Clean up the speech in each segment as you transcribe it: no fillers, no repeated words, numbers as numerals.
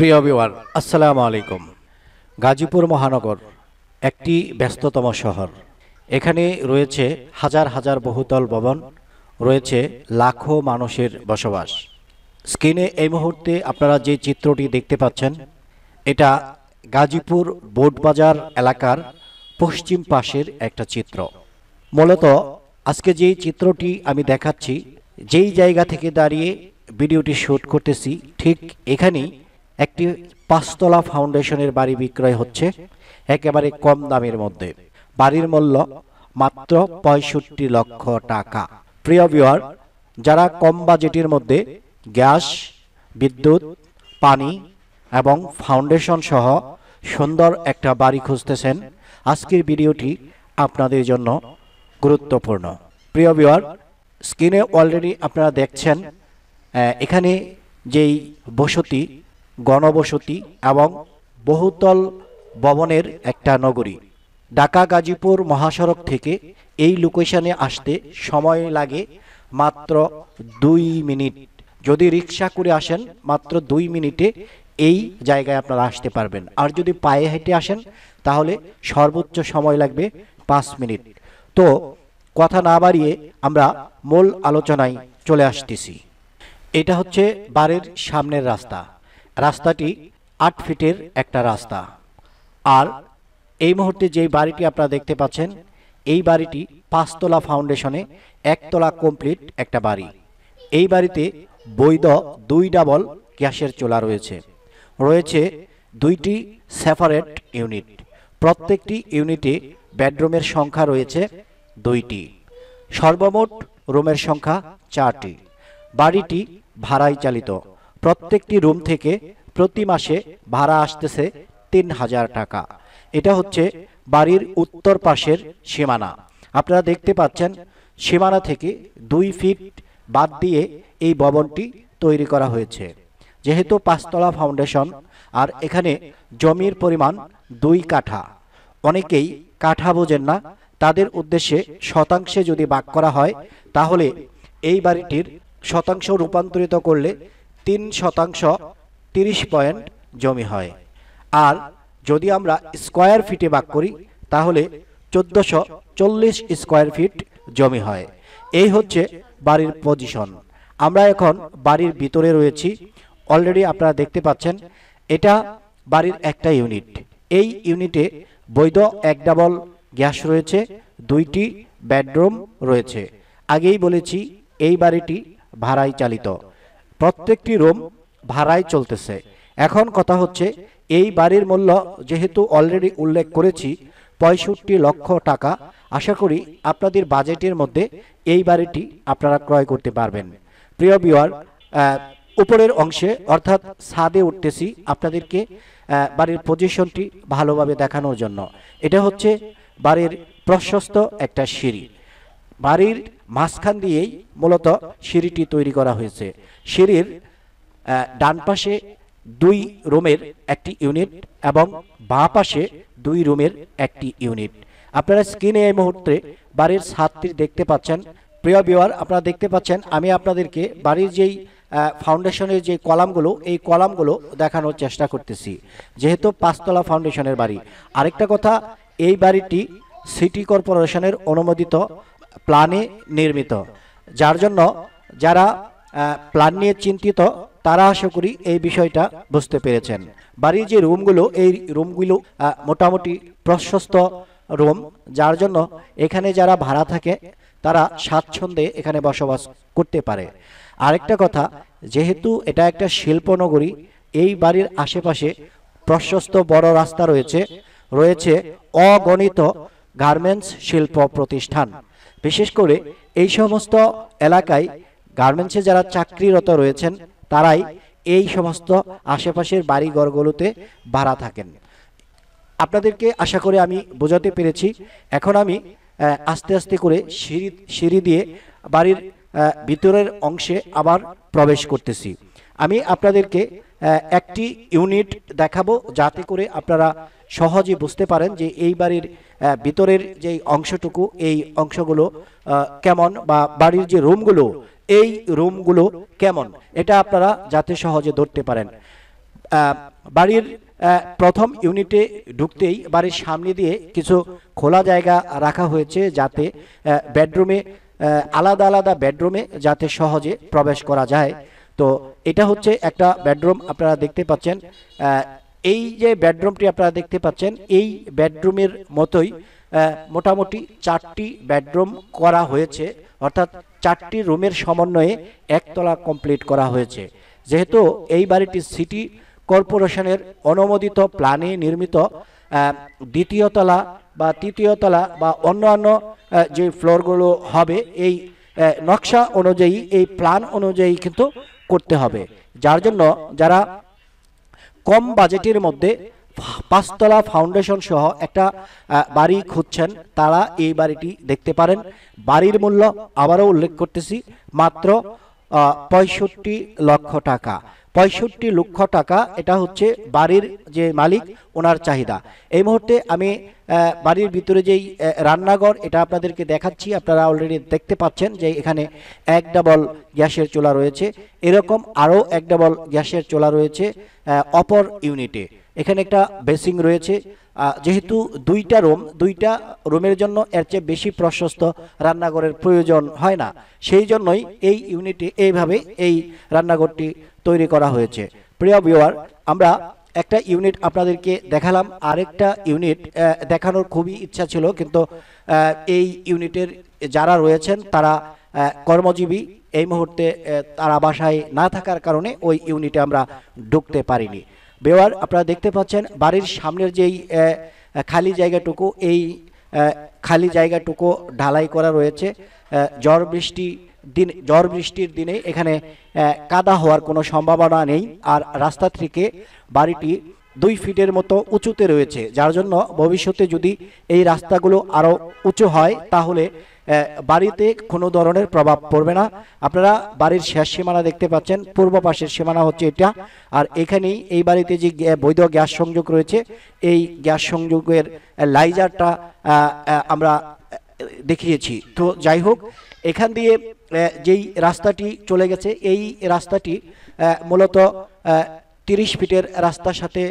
প্রিয় ভিউয়ার, আসসালামু আলাইকুম। গাজীপুর মহানগর একটি ব্যস্ততম শহর। এখানে রয়েছে হাজার হাজার বহুতল ভবন, রয়েছে লাখো মানুষের বসবাস। স্ক্রিনে এই মুহূর্তে আপনারা যে চিত্রটি দেখতে পাচ্ছেন, এটা গাজীপুর বোটবাজার এলাকার পশ্চিম পাশের একটা চিত্র। মূলত আজকে যেই চিত্রটি আমি দেখাচ্ছি, যেই জায়গা থেকে দাঁড়িয়ে ভিডিওটি শ্যুট করতেছি, ঠিক এখানেই একটি 5 তলা ফাউন্ডেশনের বাড়ি বিক্রয় হচ্ছে একেবারে কম দামের মধ্যে। বাড়ির মূল্য মাত্র 65 লক্ষ টাকা। প্রিয় ভিউয়ার, যারা কম বাজেটের মধ্যে গ্যাস, বিদ্যুৎ, পানি এবং ফাউন্ডেশন সহ সুন্দর একটা বাড়ি খুঁজতেছেন, আজকের ভিডিওটি আপনাদের জন্য গুরুত্বপূর্ণ। প্রিয় ভিউয়ার, স্ক্রিনে অলরেডি আপনারা দেখছেন এখানে যেই বসতি, গণবসতি এবং বহুতল ভবনের একটা নগরী। ঢাকা গাজীপুর মহাসড়ক থেকে এই লোকেশনে আসতে সময় লাগে মাত্র 2 মিনিট। যদি রিক্সা করে আসেন, মাত্র 2 মিনিটে এই জায়গায় আপনারা আসতে পারবেন। আর যদি পায়ে হেঁটে আসেন, তাহলে সর্বোচ্চ সময় লাগবে 5 মিনিট। তো কথা না বাড়িয়ে আমরা মূল আলোচনায় চলে আসতেছি। এটা হচ্ছে বাড়ির সামনের রাস্তা। রাস্তাটি 8 ফিটের একটা রাস্তা। আর এই মুহূর্তে যেই বাড়িটি আপনারা দেখতে পাচ্ছেন, এই বাড়িটি 5 তলা ফাউন্ডেশনে 1 তলা কমপ্লিট একটা বাড়ি। এই বাড়িতে বৈধ 2 ডাবল গ্যাসের চুলা রয়েছে। রয়েছে 2টি সেপারেট ইউনিট। প্রত্যেকটি ইউনিটে বেডরুমের সংখ্যা রয়েছে 2টি। সর্বমোট রুমের সংখ্যা 4টি। বাড়িটি ভাড়ায় চালিত। প্রত্যেকটি রুম থেকে প্রতি মাসে ভাড়া আসতেছে 3000 টাকা। এটা হচ্ছে বাড়ির উত্তর পাশের সীমানা। আপনারা দেখতে পাচ্ছেন, সীমানা থেকে 2 ফিট বাদ দিয়ে এই ভবনটি তৈরি করা হয়েছে। যেহেতু 5 তলা ফাউন্ডেশন আর এখানে জমির পরিমাণ 2 কাঠা। অনেকেই কাঠা বোঝেন না, তাদের উদ্দেশ্যে শতাংশে যদি ভাগ করা হয়, তাহলে এই বাড়িটির শতাংশ রূপান্তরিত করলে 3 শতাংশ 30 পয়েন্ট জমি হয়। আর যদি আমরা স্কোয়ার ফিটে ভাগ করি, তাহলে 1440 স্কোয়ার ফিট জমি হয়। এই হচ্ছে বাড়ির পজিশন। আমরা এখন বাড়ির ভিতরে রয়েছি। অলরেডি আপনারা দেখতে পাচ্ছেন, এটা বাড়ির একটা ইউনিট। এই ইউনিটে বৈধ 1 ডাবল গ্যাস রয়েছে, 2টি বেডরুম রয়েছে। আগেই বলেছি, এই বাড়িটি ভাড়ায় চালিত। প্রত্যেকটি রুম ভাড়ায় চলতেছে। এখন কথা হচ্ছে, এই বাড়ির মূল্য যেহেতু অলরেডি উল্লেখ করেছি 65 লক্ষ টাকা, আশা করি আপনাদের বাজেটের মধ্যে এই বাড়িটি আপনারা ক্রয় করতে পারবেন। প্রিয় ভিউয়ার, উপরের অংশে অর্থাৎ ছাদে উঠতেছি আপনাদেরকে বাড়ির পজিশনটি ভালোভাবে দেখানোর জন্য। এটা হচ্ছে বাড়ির প্রশস্ত একটা সিঁড়ি। বাড়ির মাঝখান দিয়েই মূলত সিঁড়িটি তৈরি করা হয়েছে। সিঁড়ির ডান পাশে 2 রুমের একটি ইউনিট এবং বাঁ পাশে 2 রুমের একটি ইউনিট। আপনারা স্ক্রিনে এই মুহূর্তে বাড়ির ছাদটি দেখতে পাচ্ছেন। প্রিয় ভিউয়ার, আপনারা দেখতে পাচ্ছেন, আমি আপনাদেরকে বাড়ির যেই ফাউন্ডেশনের যে কলামগুলো, এই কলামগুলো দেখানোর চেষ্টা করতেছি, যেহেতু 5 তলা ফাউন্ডেশনের বাড়ি। আরেকটা কথা, এই বাড়িটি সিটি কর্পোরেশনের অনুমোদিত প্ল্যানে নির্মিত, যার জন্য যারা প্ল্যান নিয়ে চিন্তিত তারা আশা করি এই বিষয়টা বুঝতে পেরেছেন। বাড়ির যে রুমগুলো, এই রুমগুলো মোটামুটি প্রশস্ত রুম, যার জন্য এখানে যারা ভাড়া থাকে তারা স্বাচ্ছন্দ্যে এখানে বসবাস করতে পারে। আরেকটা কথা, যেহেতু এটা একটা শিল্পনগরী, এই বাড়ির আশেপাশে প্রশস্ত বড় রাস্তা রয়েছে। রয়েছে অগণিত গার্মেন্টস শিল্প প্রতিষ্ঠান। বিশেষ করে এই সমস্ত এলাকায় গার্মেন্টসে যারা চাকরিরত রয়েছেন, তারাই এই সমস্ত আশেপাশের বাড়িঘরগুলোতে ভাড়া থাকেন। আপনাদেরকে আশা করে আমি বোঝাতে পেরেছি। এখন আমি আস্তে আস্তে করে সিঁড়ি দিয়ে বাড়ির ভিতরের অংশে আবার প্রবেশ করতেছি। আমি আপনাদেরকে একটি ইউনিট দেখাবো, যাতে করে আপনারা সহজে বুঝতে পারেন যে এই বাড়ির ভিতরের যে অংশটুকু, এই অংশগুলো কেমন, বা বাড়ির যে রুমগুলো, এই রুমগুলো কেমন, এটা আপনারা যাতে সহজে ধরতে পারেন। বাড়ির প্রথম ইউনিটে ঢুকতেই বাড়ির সামনে দিয়ে কিছু খোলা জায়গা রাখা হয়েছে, যাতে বেডরুমে আলাদা আলাদা বেডরুমে যাতে সহজে প্রবেশ করা যায়। তো এটা হচ্ছে একটা বেডরুম আপনারা দেখতে পাচ্ছেন। এই যে বেডরুমটি আপনারা দেখতে পাচ্ছেন, এই বেডরুমের মতোই মোটামুটি 4টি বেডরুম করা হয়েছে, অর্থাৎ 4টি রুমের সমন্বয়ে একতলা কমপ্লিট করা হয়েছে। যেহেতু এই বাড়িটি সিটি কর্পোরেশনের অনুমোদিত প্ল্যানে নির্মিত, দ্বিতীয় তলা বা তৃতীয় তলা বা অন্যান্য যে ফ্লোরগুলো হবে এই নকশা অনুযায়ী, এই প্ল্যান অনুযায়ী কিন্তু করতে হবে। যার জন্য যারা কম বাজেটের মধ্যে 5তলা ফাউন্ডেশন সহ একটা বাড়ি খুঁজছেন, তারা এই বাড়িটি দেখতে পারেন। বাড়ির মূল্য আবারও উল্লেখ করতেছি, মাত্র 65 লক্ষ টাকা। 65 লক্ষ টাকা, এটা হচ্ছে বাড়ির যে মালিক ওনার চাহিদা। এই মুহূর্তে আমি বাড়ির ভিতরে যেই রান্নাঘর এটা আপনাদেরকে দেখাচ্ছি। আপনারা অলরেডি দেখতে পাচ্ছেন যে এখানে 1 ডাবল গ্যাসের চুলা রয়েছে, এরকম আরও 1 ডাবল গ্যাসের চুলা রয়েছে অপর ইউনিটে। এখানে একটা বেসিং রয়েছে। যেহেতু 2টা রুমের জন্য এর চেয়ে বেশি প্রশস্ত রান্নাঘরের প্রয়োজন হয় না, সেই জন্যই এই ইউনিটে এইভাবে এই রান্নাঘরটি তৈরি করা হয়েছে। প্রিয় ভিউয়ার, আমরা একটা ইউনিট আপনাদেরকে দেখালাম, আরেকটা ইউনিট দেখানোর খুবই ইচ্ছা ছিল, কিন্তু এই ইউনিটের যারা রয়েছেন তারা কর্মজীবী, এই মুহূর্তে তারা বাসায় না থাকার কারণে ওই ইউনিটে আমরা ঢুকতে পারিনি। ভিউয়ার, আপনারা দেখতে পাচ্ছেন বাড়ির সামনের যেই খালি জায়গাটুকু, এই খালি জায়গাটুকু ঢালাই করা রয়েছে। ঝড় বৃষ্টির দিনে এখানে কাদা হওয়ার কোনো সম্ভাবনা নেই। আর রাস্তা থেকে বাড়িটি 2 ফিটের মতো উঁচুতে রয়েছে, যার জন্য ভবিষ্যতে যদি এই রাস্তাগুলো আরও উঁচু হয় তাহলে বাড়িতে কোনো ধরনের প্রভাব পড়বে না। আপনারা বাড়ির শেষ সীমানা দেখতে পাচ্ছেন, পূর্ব পাশের সীমানা হচ্ছে এটা। আর এখানেই এই বাড়িতে যে বৈধ গ্যাস সংযোগ রয়েছে, এই গ্যাস সংযোগের লাইজারটা আমরা দেখিয়েছি। তো যাই হোক, এখান দিয়ে যেই রাস্তাটি চলে গেছে, এই রাস্তাটি মূলত 30 ফিটের রাস্তার সাথে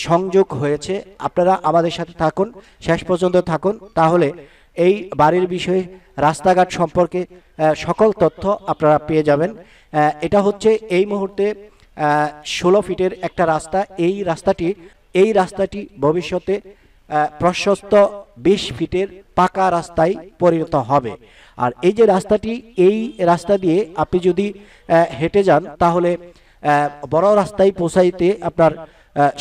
সংযোগ হয়েছে। আপনারা আমাদের সাথে থাকুন, শেষ পর্যন্ত থাকুন, তাহলে এই বাড়ির বিষয়ে রাস্তাঘাট সম্পর্কে সকল তথ্য আপনারা পেয়ে যাবেন। এটা হচ্ছে এই মুহূর্তে 16 ফিটের একটা রাস্তা। এই রাস্তাটি ভবিষ্যতে প্রশস্ত 20 ফিটের পাকা রাস্তায় পরিণত হবে। আর এই যে রাস্তাটি, এই রাস্তা দিয়ে আপনি যদি হেঁটে যান তাহলে বড় রাস্তায় পৌঁছাইতে আপনার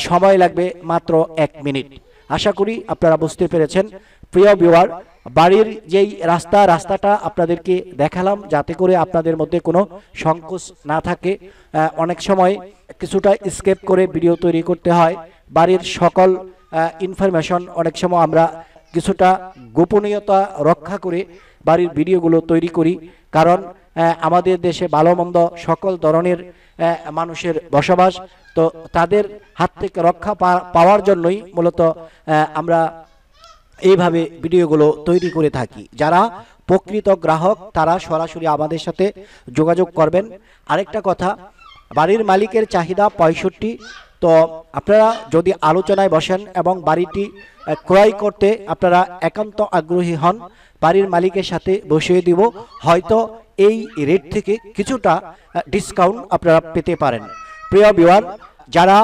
সময় লাগবে মাত্র 1 মিনিট। আশা করি আপনারা বুঝতে পেরেছেন। প্রিয় ভিউয়ার, বাড়ির যেই রাস্তাটা আপনাদেরকে দেখালাম, যাতে করে আপনাদের মধ্যে কোনো সংকোচ না থাকে। অনেক সময় কিছুটা স্কেপ করে ভিডিও তৈরি করতে হয়। বাড়ির সকল ইনফরমেশন অনেক সময় আমরা কিছুটা গোপনীয়তা রক্ষা করে বাড়ির ভিডিওগুলো তৈরি করি, কারণ আমাদের দেশে ভালো মন্দ সকল ধরনের মানুষের বসবাস। তো তাদের হাত থেকে রক্ষা পাওয়ার জন্যই মূলত আমরা এইভাবে ভিডিওগুলো তৈরি করে থাকি। যারা প্রকৃত গ্রাহক তারা সরাসরি আমাদের সাথে যোগাযোগ করবেন। আরেকটা কথা, বাড়ির মালিকের চাহিদা 65। তো আপনারা যদি আলোচনায় বসেন এবং বাড়িটি ক্রয় করতে আপনারা একান্ত আগ্রহী হন, বাড়ির মালিকের সাথে বসিয়ে দিব, হয়তো এই রেট থেকে কিছুটা ডিসকাউন্ট আপনারা পেতে পারেন। প্রিয় ভিউয়ার, যারা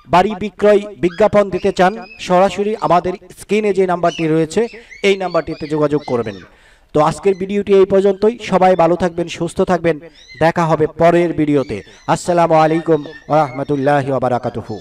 বাড়ি বিক্রয় বিজ্ঞাপন দিতে চান সরাসরি আমাদের স্ক্রিনে যে নাম্বারটি রয়েছে এই নাম্বারটিতে যোগাযোগ করবেন। তো আজকের ভিডিওটি এই পর্যন্তই। সবাই ভালো থাকবেন, সুস্থ থাকবেন। দেখা হবে পরের ভিডিওতে। আসসালামু আলাইকুম ওয়া রাহমাতুল্লাহি ওয়া বারাকাতুহু।